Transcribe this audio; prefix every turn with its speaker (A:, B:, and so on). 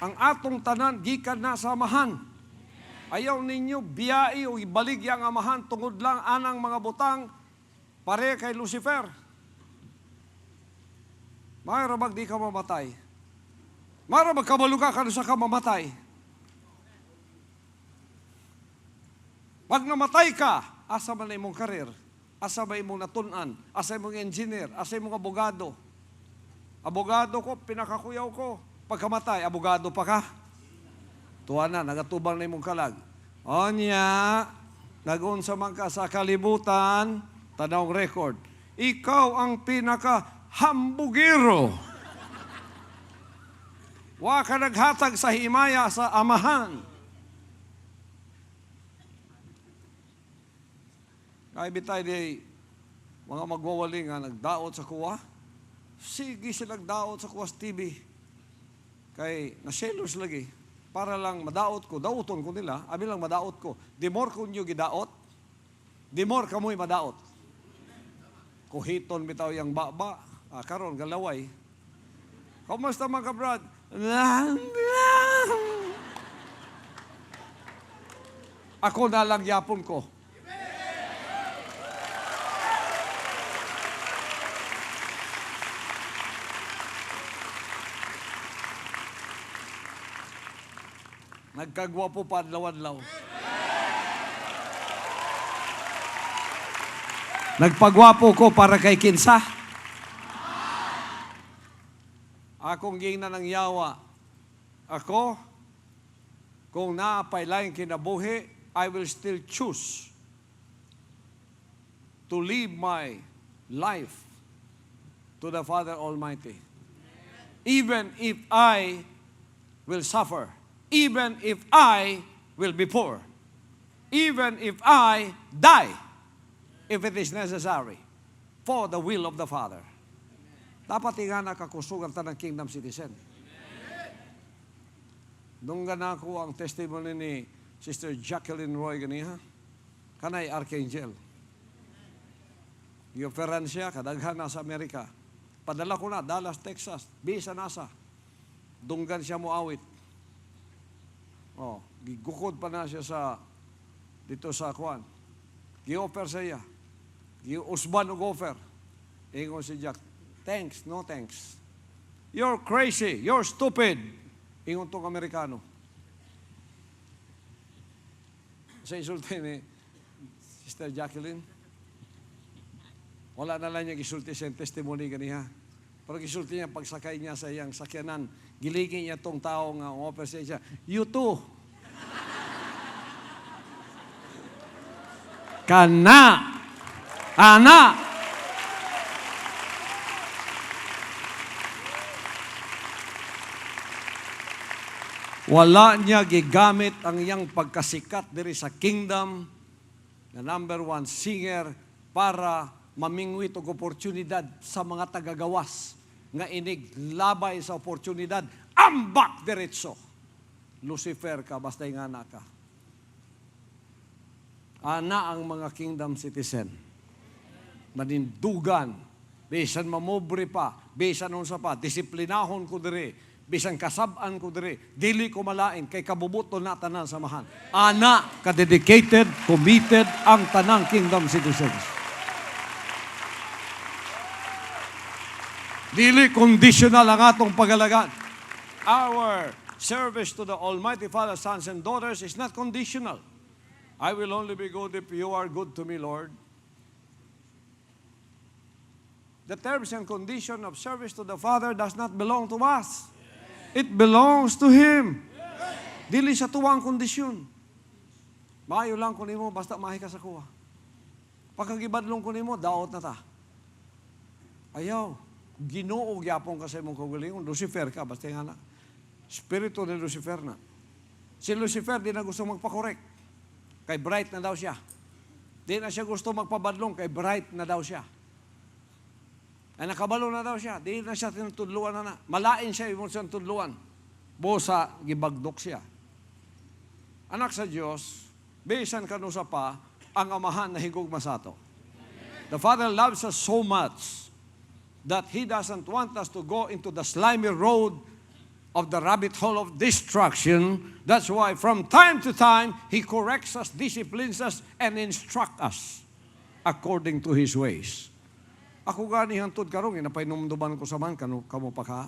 A: ang atong tanan gikan na sa amahan. Ayaw ninyo biyai o ibaligya ang amahan tungod lang anang mga butang pare kay Lucifer. Mayroon di ka mamatay. Mayroon magkabaluga ka sa ka mamatay. Pag namatay ka, asa man na imong karir, asa ba imong natunan, asa imong engineer, asa imong abogado. Abogado ko, pinakakuyaw ko. Pagkamatay, abogado pa ka. Tuwa na, nagatubang na imong kalag. Onya, nagunsa man ka sa kalibutan, tanawang record. Ikaw ang pinaka-hambugiro. Wa ka naghatag sa himaya sa amahan. Kaya bitay di mga magwawali nga nagdaot sa kuwa. Sige sila nagdaot sa kuwas TV. Kay naselos lagi. Para lang madaot ko, daoton ko nila. Abi lang madaot ko. Di more kung nyo gidaot, di more kamoy madaot. Kuhiton bitaw yung baba. Karon galaway. Kumusta mga kabrad? Ako na lang yapon ko. Nagkagwapo pa adlaw-adlaw. Nagpagwapo ko para kay kinsa. Akong gingna ng yawa. Ako, kung naapay laing kinabuhi, I will still choose to live my life to the Father Almighty. Even if I will suffer. Even if I will be poor. Even if I die, if it is necessary, for the will of the Father. Dapat nga nakakusugan ta ng kingdom citizen. Nung gana ko ang testimony ni Sister Jacqueline Roy ganiha, kanay Archangel. Gioferan siya, kadaghan na sa Amerika. Padala ko na, Dallas, Texas, Bisa, NASA. Dunggan siya mo awit. Gigukod pa na siya sa dito sa Kwan. Gi-offer siya. Gi-usban og offer. Ingon si Jack, thanks, no thanks. You're crazy, you're stupid. Ingon tong Amerikano. Sa isulti ni Sister Jacqueline, wala na lang niya gisulti siyang testimony ganiha. Pero gisulti niya pagsakay niya sa iyang sakyanan, giligin niya tong tao nga offer siya. You too. Kana. Ana. Wala niya gigamit ang iyang pagkasikat diri sa kingdom na #1 singer para mamingwit og oportunidad sa mga tagagawas nga inig labay sa oportunidad ambak diretso. Lucifer ka basta nga ka. Ana ang mga kingdom citizen. Manindugan, bisan mamobre pa, bisan unsa pa, disiplinahon ko diri, bisan kasab-an ko diri, dili ko malain kay kabubuton na tanan samahan. Ana ka-dedicated, committed ang tanang kingdom citizens. Dili conditional ang atong pagalagan. Our service to the Almighty Father, sons and daughters is not conditional. I will only be good if you are good to me, Lord. The terms and condition of service to the Father does not belong to us. It belongs to Him. Dili sa tuwang kondisyon. Maayo lang ko nimo basta mahi ka sa kuha. Pagkagibadlong ko nimo, daot na ta. Ayaw. Ginoo gyapon ka sa imong kaugalingon. Lucifer ka, basta nga na. Spirito ni Lucifer na. Si Lucifer di na gusto magpakorek. Kay bright na daw siya. Di na siya gusto magpabadlong, kay bright na daw siya. Ay nakabalo na daw siya. Di na siya tinutudluan na. Malain siya, yung siyang tudluan. Bosa, gibagdok siya. Anak sa Diyos, bisan kanusa pa, ang amahan na higugma sa ato. The Father loves us so much that He doesn't want us to go into the slimy road of the rabbit hole of destruction. That's why from time to time, He corrects us, disciplines us, and instructs us according to His ways. Ako gani hantod karong, inapay numduman ko sa man, kamo pa ka.